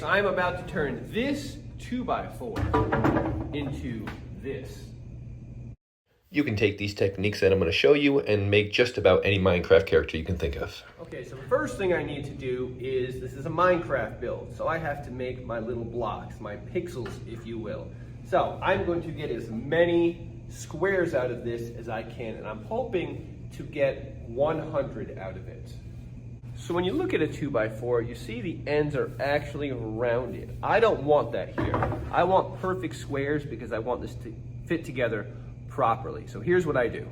so I'm about to turn this 2x4 into this. You can take these techniques that I'm going to show you and make just about any Minecraft character you can think of. Okay, so the first thing I need to do is, this is a Minecraft build, so I have to make my little blocks, my pixels, if you will. So I'm going to get as many squares out of this as I can, and I'm hoping to get 100 out of it. So when you look at a 2x4, you see the ends are actually rounded. I don't want that here. I want perfect squares because I want this to fit together properly. So here's what I do.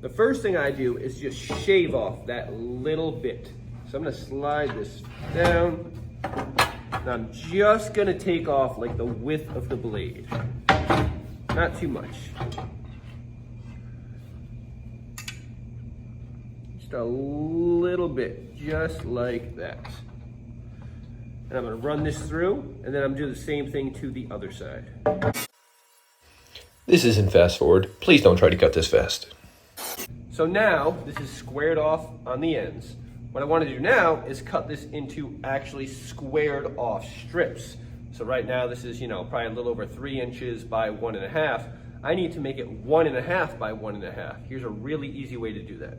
The first thing I do is just shave off that little bit. So I'm gonna slide this down. And I'm just gonna take off like the width of the blade. Not too much. Just a little bit, just like that. And I'm gonna run this through, and then I'm gonna do the same thing to the other side. This isn't fast forward. Please don't try to cut this fast. So now this is squared off on the ends. What I want to do now is cut this into actually squared off strips. So right now this is, probably a little over 3 inches by 1.5. I need to make it 1.5 by 1.5. Here's a really easy way to do that.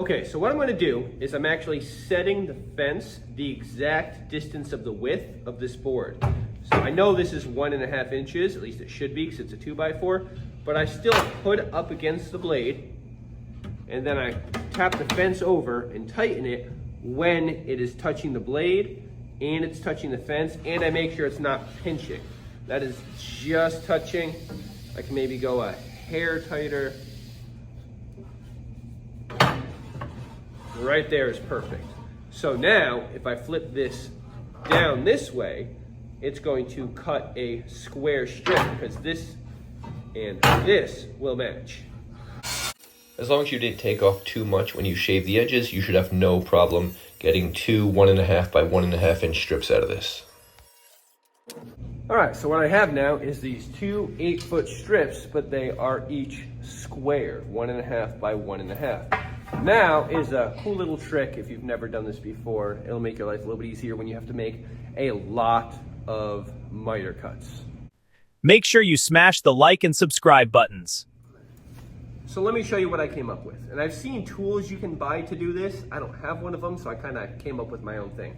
Okay, so what I'm going to do is I'm actually setting the fence the exact distance of the width of this board. So I know this is 1.5 inches, at least it should be because it's a 2x4, but I still put it up against the blade, and then I tap the fence over and tighten it when it is touching the blade and it's touching the fence, and I make sure it's not pinching. That is just touching. I can maybe go a hair tighter. Right there is perfect. So now, if I flip this down this way, it's going to cut a square strip because this and this will match. As long as you didn't take off too much when you shave the edges, you should have no problem getting 2 1.5 by 1.5 inch strips out of this. All right, so what I have now is these 2 8-foot strips, but they are each square, 1.5 by 1.5. Now is a cool little trick if you've never done this before. It'll make your life a little bit easier when you have to make a lot of miter cuts. Make sure you smash the like and subscribe buttons. So let me show you what I came up with. And I've seen tools you can buy to do this. I don't have one of them, so I kind of came up with my own thing.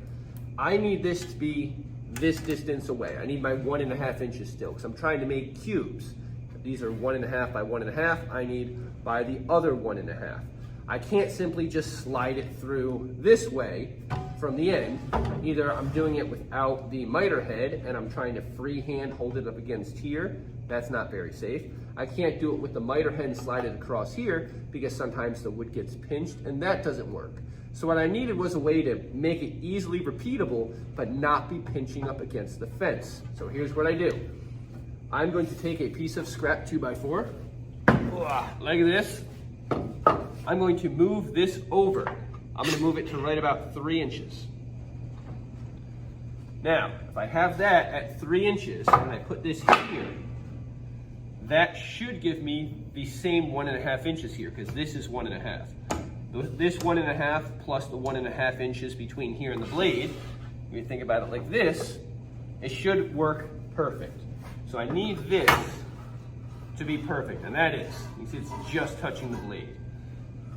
I need this to be this distance away. I need my 1.5 inches still, because I'm trying to make cubes. These are 1.5 by 1.5. I need by the other 1.5. I can't simply just slide it through this way from the end. Either I'm doing it without the miter head and I'm trying to freehand hold it up against here. That's not very safe. I can't do it with the miter head and slide it across here because sometimes the wood gets pinched and that doesn't work. So what I needed was a way to make it easily repeatable but not be pinching up against the fence. So here's what I do. I'm going to take a piece of scrap 2x4, like this. I'm going to move this over. I'm going to move it to right about 3 inches. Now, if I have that at 3 inches and I put this here, that should give me the same 1.5 inches here because this is 1.5. This 1.5 plus the 1.5 inches between here and the blade, when you think about it like this, it should work perfect. So I need this to be perfect, and that is, you see it's just touching the blade.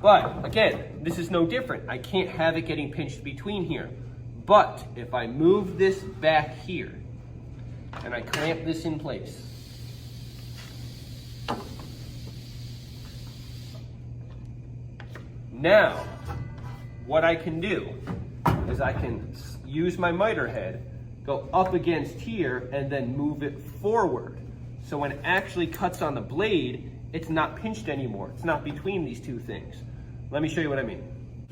But again, this is no different. I can't have it getting pinched between here. But if I move this back here and I clamp this in place, now what I can do is I can use my miter head, go up against here, and then move it forward. So when it actually cuts on the blade, it's not pinched anymore. It's not between these two things. Let me show you what I mean.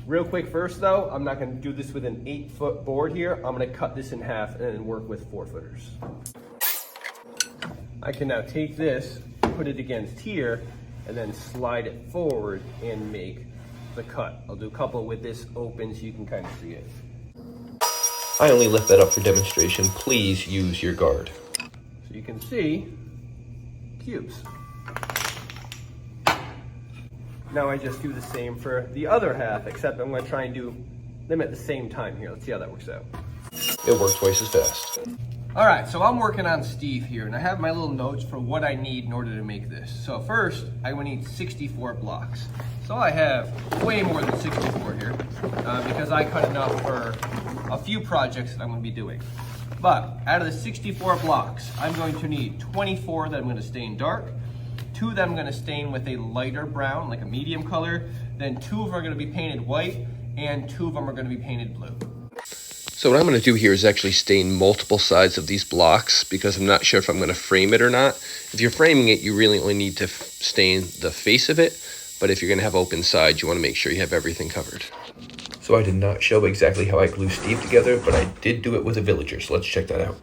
Real quick first though, I'm not gonna do this with an 8-foot board here. I'm gonna cut this in half and then work with 4-footers. I can now take this, put it against here, and then slide it forward and make the cut. I'll do a couple with this open so you can kind of see it. I only lift that up for demonstration. Please use your guard. So you can see cubes. Now I just do the same for the other half, except I'm going to try and do them at the same time here. Let's see how that works out. it'll work twice as fast. All right, so I'm working on Steve here, and I have my little notes for what I need in order to make this. So first, I would need 64 blocks. So I have way more than 64 here, because I cut enough for a few projects that I'm gonna be doing. But out of the 64 blocks, I'm going to need 24 that I'm gonna stain dark, 2 that I'm gonna stain with a lighter brown, like a medium color, then 2 of them are gonna be painted white, and 2 of them are gonna be painted blue. So what I'm going to do here is actually stain multiple sides of these blocks because I'm not sure if I'm going to frame it or not. If you're framing it, you really only need to stain the face of it. But if you're going to have open sides, you want to make sure you have everything covered. So I did not show exactly how I glue Steve together, but I did do it with a villager. So let's check that out.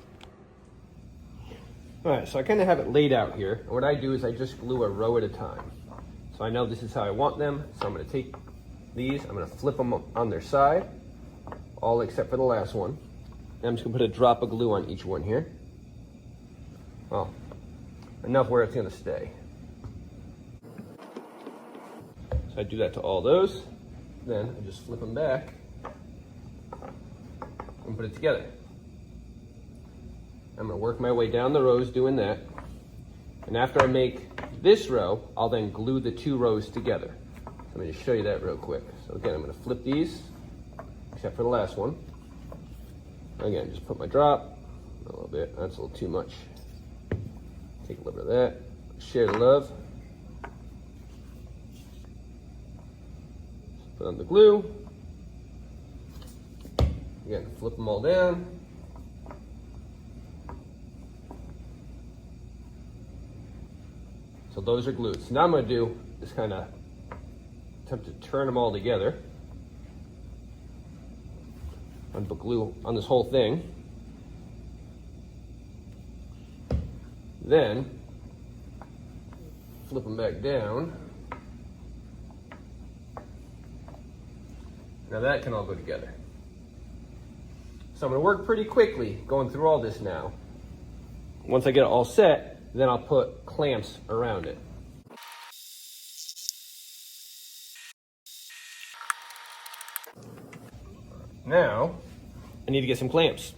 All right, so I kind of have it laid out here. And what I do is I just glue a row at a time. So I know this is how I want them. So I'm going to take these, I'm going to flip them on their side. All except for the last one. And I'm just gonna put a drop of glue on each one here. Well, enough where it's gonna stay. So I do that to all those. Then I just flip them back and put it together. I'm gonna work my way down the rows doing that. And after I make this row, I'll then glue the 2 rows together. So let me just show you that real quick. So again, I'm gonna flip these, except for the last one. Again, just put my drop, a little bit, that's a little too much. Take a little bit of that, share the love. Put on the glue. Again, flip them all down. So those are glued. So now I'm gonna do is kind of attempt to turn them all together. And put glue on this whole thing. Then flip them back down. Now that can all go together. So I'm gonna work pretty quickly going through all this now. Once I get it all set, then I'll put clamps around it. Now, I need to get some clamps.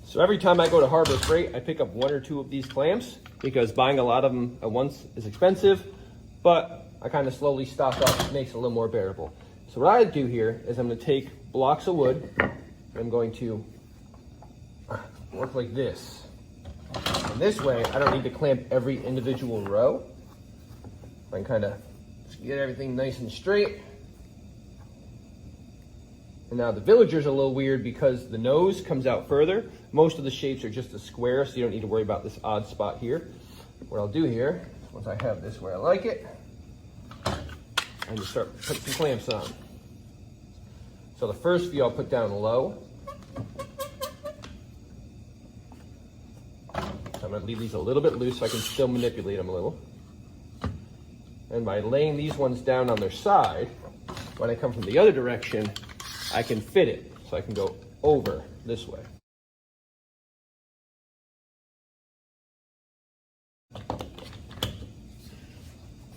So every time I go to Harbor Freight, I pick up 1 or 2 of these clamps because buying a lot of them at once is expensive, but I kind of slowly stock up, it makes it a little more bearable. So what I do here is I'm gonna take blocks of wood, and I'm going to work like this. And this way, I don't need to clamp every individual row. I can kind of get everything nice and straight. And now the villager's a little weird because the nose comes out further. Most of the shapes are just a square, so you don't need to worry about this odd spot here. What I'll do here, once I have this where I like it, I'm gonna start putting some clamps on. So the first few I'll put down low. So I'm gonna leave these a little bit loose so I can still manipulate them a little. And by laying these ones down on their side, when I come from the other direction, I can fit it, so I can go over this way.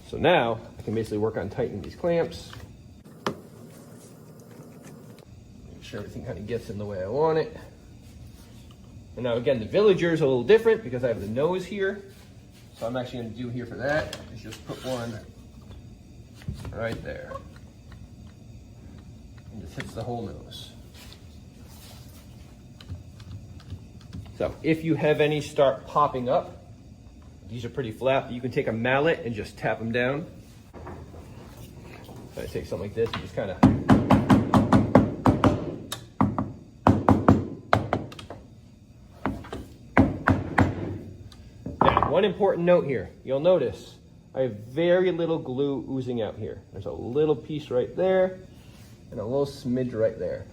So now, I can basically work on tightening these clamps. Make sure everything kind of gets in the way I want it. And now again, the villager is a little different because I have the nose here. So I'm actually gonna do here for that is just put one right there. And just hits the whole nose. So if you have any start popping up, these are pretty flat, you can take a mallet and just tap them down. So I take something like this and just kind of now, one important note here, you'll notice I have very little glue oozing out here. There's a little piece right there and a little smidge right there.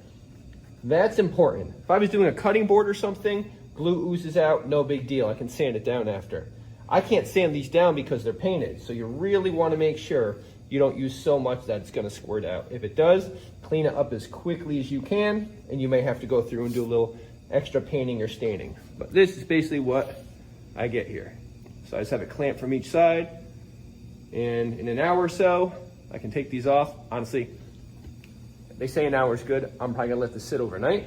That's important. If I was doing a cutting board or something, glue oozes out, no big deal. I can sand it down after. I can't sand these down because they're painted, so you really want to make sure you don't use so much that it's going to squirt out. If it does, clean it up as quickly as you can, and you may have to go through and do a little extra painting or staining. But this is basically what I get here. So I just have it clamped from each side, and in an hour or so, I can take these off. Honestly, they say an hour is good. I'm probably gonna let this sit overnight,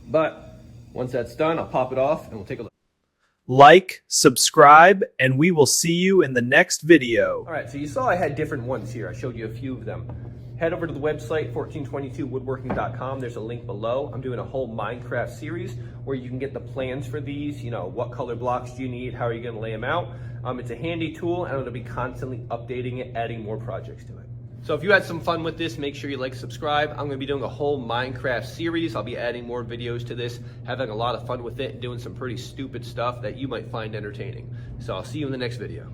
but Once that's done, I'll pop it off and we'll take a look. Like, subscribe, and we will see you in the next video. All right, so you saw I had different ones here. I showed you a few of them. Head over to the website, 1422woodworking.com. There's a link below. I'm doing a whole Minecraft series where you can get the plans for these, you know, what color blocks do you need, how are you gonna lay them out. It's a handy tool, and it'll be constantly updating it, adding more projects to it. So if you had some fun with this, make sure you like, subscribe. I'm gonna be doing a whole Minecraft series. I'll be adding more videos to this, having a lot of fun with it, and doing some pretty stupid stuff that you might find entertaining. So I'll see you in the next video.